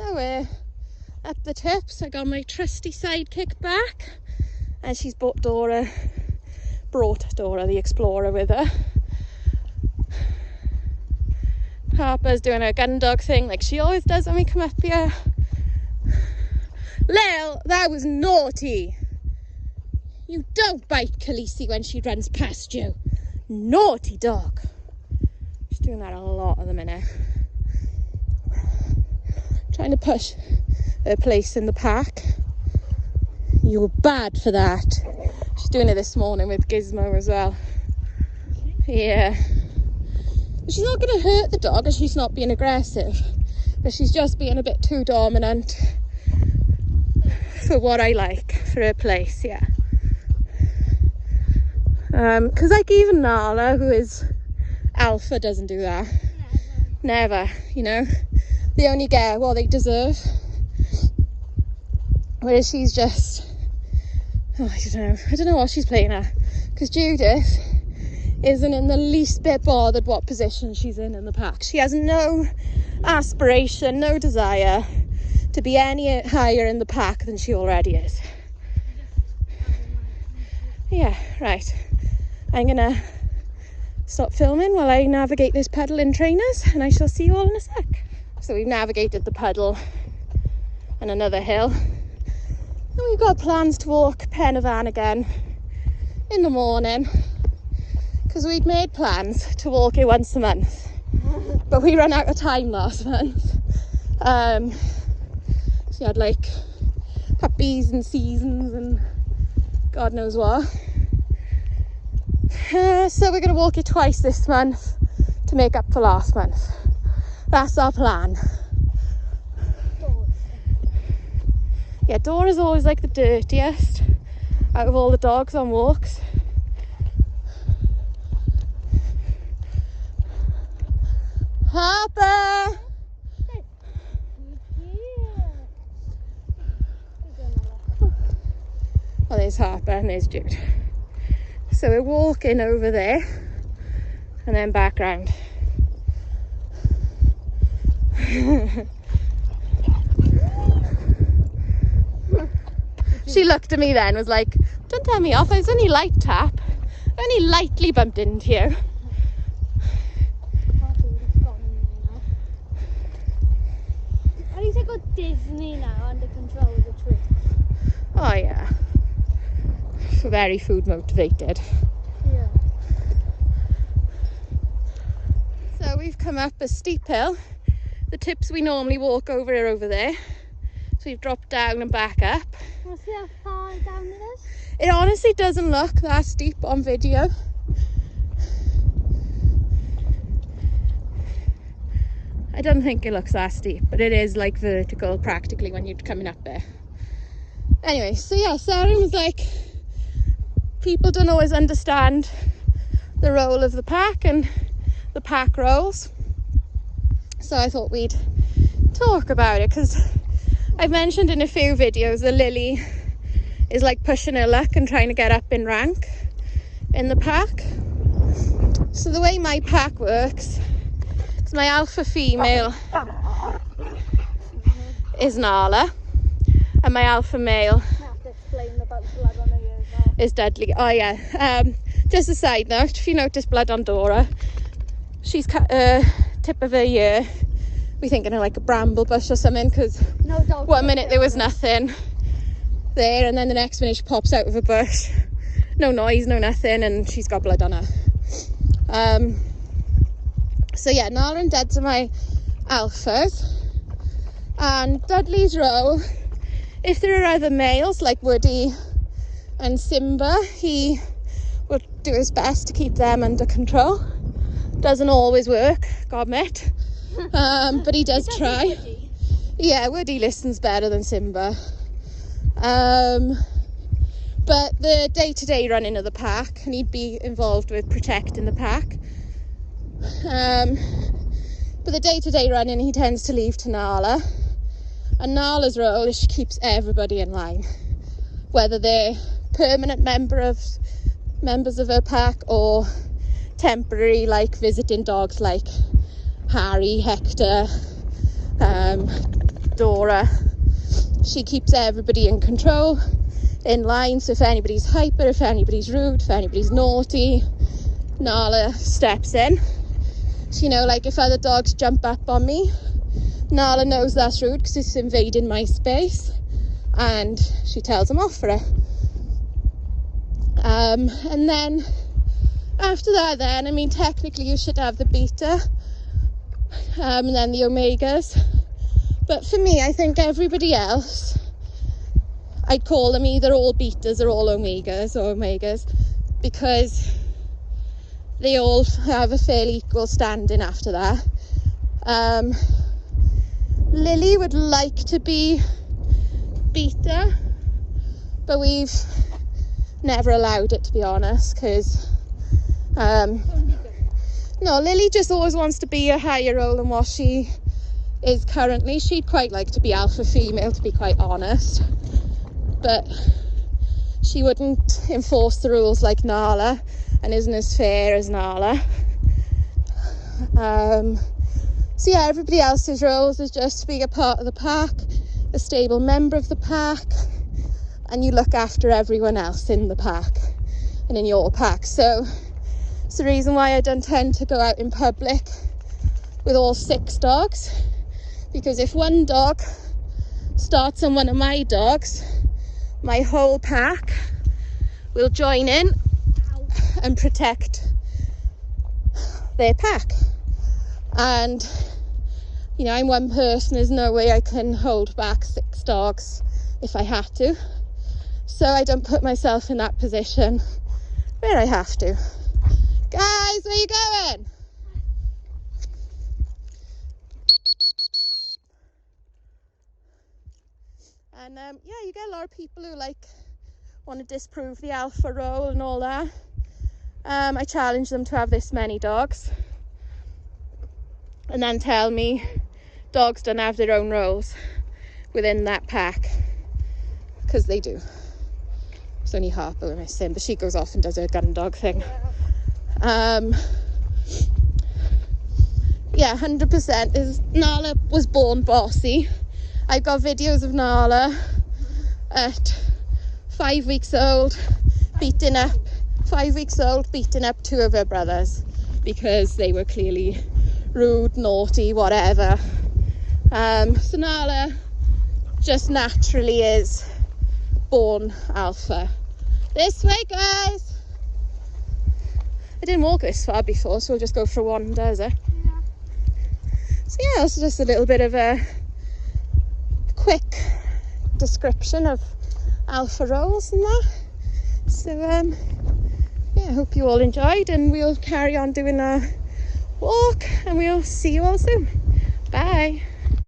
So we're up the tips. I got my trusty sidekick back, and she's brought Dora the Explorer with her. Harper's doing her gun dog thing like she always does when we come up here. Lil, that was naughty. You don't bite Khaleesi when she runs past you. Naughty dog. She's doing that a lot at the minute. Trying to push her place in the pack. You were bad for that. She's doing it this morning with Gizmo as well. Yeah. She's not going to hurt the dog and she's not being aggressive. But she's just being a bit too dominant for what I like, for her place, yeah. Because like even Nala, who is alpha, doesn't do that. Never, you know. They only get what they deserve. Whereas she's just, I don't know what she's playing at. Because Judith isn't in the least bit bothered what position she's in the pack. She has no aspiration, no desire to be any higher in the pack than she already is. Yeah, right. I'm gonna stop filming while I navigate this puddle in trainers, and I shall see you all in a sec. So we've navigated the puddle and another hill, and we've got plans to walk Pen y Fan again in the morning, because we'd made plans to walk it once a month, but we ran out of time last month. So you had like puppies and seasons and God knows what. So we're going to walk it twice this month to make up for last month. That's our plan. Yeah, Dora's always like the dirtiest out of all the dogs on walks. Harper! Well, there's Harper and there's Jude. So we're walking over there and then back round. She looked at me then, was like, don't tell me off, I was only light tap. I only lightly bumped into you. At least I got Disney now under control of the tree. Oh yeah. Very food motivated. Yeah. So we've come up a steep hill. The tips we normally walk over are over there. So we've dropped down and back up. Want to see how far down it is? It honestly doesn't look that steep on video. I don't think it looks that steep, but it is like vertical practically when you're coming up there. Anyway, so yeah, Sarah was like, people don't always understand the role of the pack and the pack roles. So I thought we'd talk about it, because I've mentioned in a few videos that Lily is like pushing her luck and trying to get up in rank in the pack. So the way my pack works is my alpha female is Nala, and my alpha male is Dudley. Oh yeah, just a side note, if you notice blood on Dora, she's tip of her ear, we thinking of like a bramble bush or something, because one minute there was nothing there and then the next minute she pops out of a bush, no noise, no nothing, and she's got blood on her. So yeah, Nala and Duds are my alphas, and Dudley's role, if there are other males like Woody and Simba, he will do his best to keep them under control. Doesn't always work, God admit, but he does try. Woody. Yeah, Woody listens better than Simba. But the day-to-day running of the pack, and he'd be involved with protecting the pack. But the day-to-day running he tends to leave to Nala, and Nala's role is she keeps everybody in line, whether they're permanent members of her pack or temporary, like visiting dogs like Harry, Hector, Dora. She keeps everybody in control, in line. So if anybody's hyper, if anybody's rude, if anybody's naughty, Nala steps in. So, you know, like if other dogs jump up on me, Nala knows that's rude because it's invading my space, and she tells them off for it. And then after that, then, I mean, technically you should have the beta, and then the omegas. But for me, I think everybody else, I'd call them either all betas or all omegas, because they all have a fairly equal standing after that. Lily would like to be beta, but we've never allowed it, to be honest, because no, Lily just always wants to be a higher role than what she is currently. She'd quite like to be alpha female, to be quite honest, but she wouldn't enforce the rules like Nala, and isn't as fair as Nala. So yeah, everybody else's roles is just to be a part of the pack, a stable member of the pack, and you look after everyone else in the pack and in your pack. So it's the reason why I don't tend to go out in public with all 6 dogs, because if one dog starts on one of my dogs, my whole pack will join in and protect their pack. And you know, I'm one person, there's no way I can hold back 6 dogs if I had to, so I don't put myself in that position where I have to. Guys, where you going? And yeah, you get a lot of people who like want to disprove the alpha role and all that. I challenge them to have this many dogs and then tell me dogs don't have their own roles within that pack, because they do. It's only Harper we're missing, but she goes off and does her gun dog thing. Yeah, 100% is Nala was born bossy. I've got videos of Nala at 5 weeks old beating up 2 of her brothers because they were clearly rude, naughty, whatever. So Nala just naturally is born alpha. This way, guys. I didn't walk this far before, so we'll just go for a wander, is it? Yeah. So yeah, it's just a little bit of a quick description of alpha roles and that. So yeah, I hope you all enjoyed, and we'll carry on doing our walk, and we'll see you all soon. Bye.